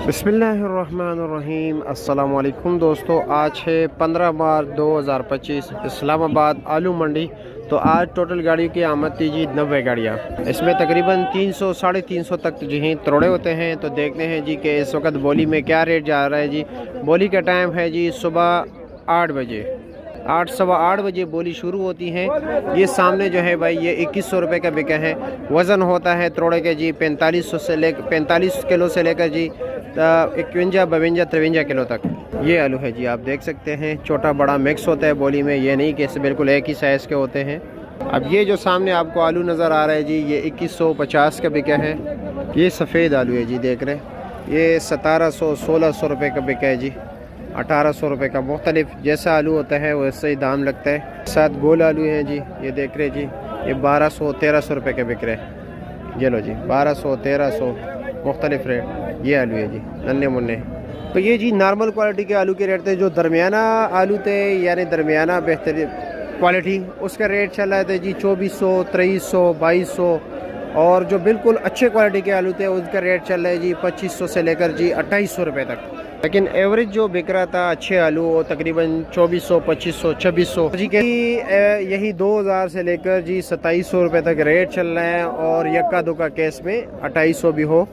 बिस्मिल्लाहिर्रहमानिर्रहीम। अस्सलाम वालेकुम दोस्तों, आज है 15 मार्च 2025, इस्लामाबाद आलू मंडी। तो आज टोटल गाड़ियों की आमद थी जी 90 गाड़ियाँ। इसमें तकरीबन 300 साढ़े 300 तक जी तोड़े होते हैं। तो देखते हैं जी कि इस वक्त बोली में क्या रेट जा रहा है जी। बोली का टाइम है जी सुबह 8 बजे, 8 सवा 8 बजे बोली शुरू होती है। ये सामने जो है भाई ये 2100 रुपये का बिका है। वज़न होता है तोड़े के जी 4500 से लेकर 45 किलो से लेकर जी 51 52 53 किलो तक ये आलू है जी। आप देख सकते हैं छोटा बड़ा मिक्स होता है बोली में, ये नहीं कि बिल्कुल एक ही साइज़ के होते हैं। अब ये जो सामने आपको आलू नज़र आ रहा है जी, ये 2150 का बिका है। ये सफ़ेद आलू है जी, देख रहे हैं। ये 1700 1600 रुपये का बिका है जी, 1800 रुपये का। मुख्तलिफ जैसा आलू होता है वैसे ही दाम लगता है। साथ गोल आलू हैं जी, ये देख रहे जी, ये 1200 1300 रुपये के बिक रहे हैं। ये लो जी 1200 1300 मुख्तलिफ रेट। ये आलू है जी नन्हे मुन्ने। तो ये जी नॉर्मल क्वालिटी के आलू के रेट थे। जो दरमियाना आलू थे यानी दरमियाना बेहतरीन क्वालिटी, उसका रेट चल रहा था जी 2400 2300 2200। और जो बिल्कुल अच्छे क्वालिटी के आलू थे उसका रेट चल रहा है जी 2500 से लेकर जी 2800 रुपये तक। लेकिन एवरेज जो बिक रहा था अच्छे आलू वो तकरीबन 2400 2500 2600 जी के। यही 2000 से लेकर जी 2700 रुपये तक रेट चल रहे हैं। और यक्का दुक्का केस में 2800 भी हो,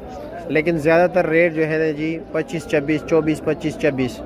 लेकिन ज़्यादातर रेट जो है ना जी 25 26 24 25 26।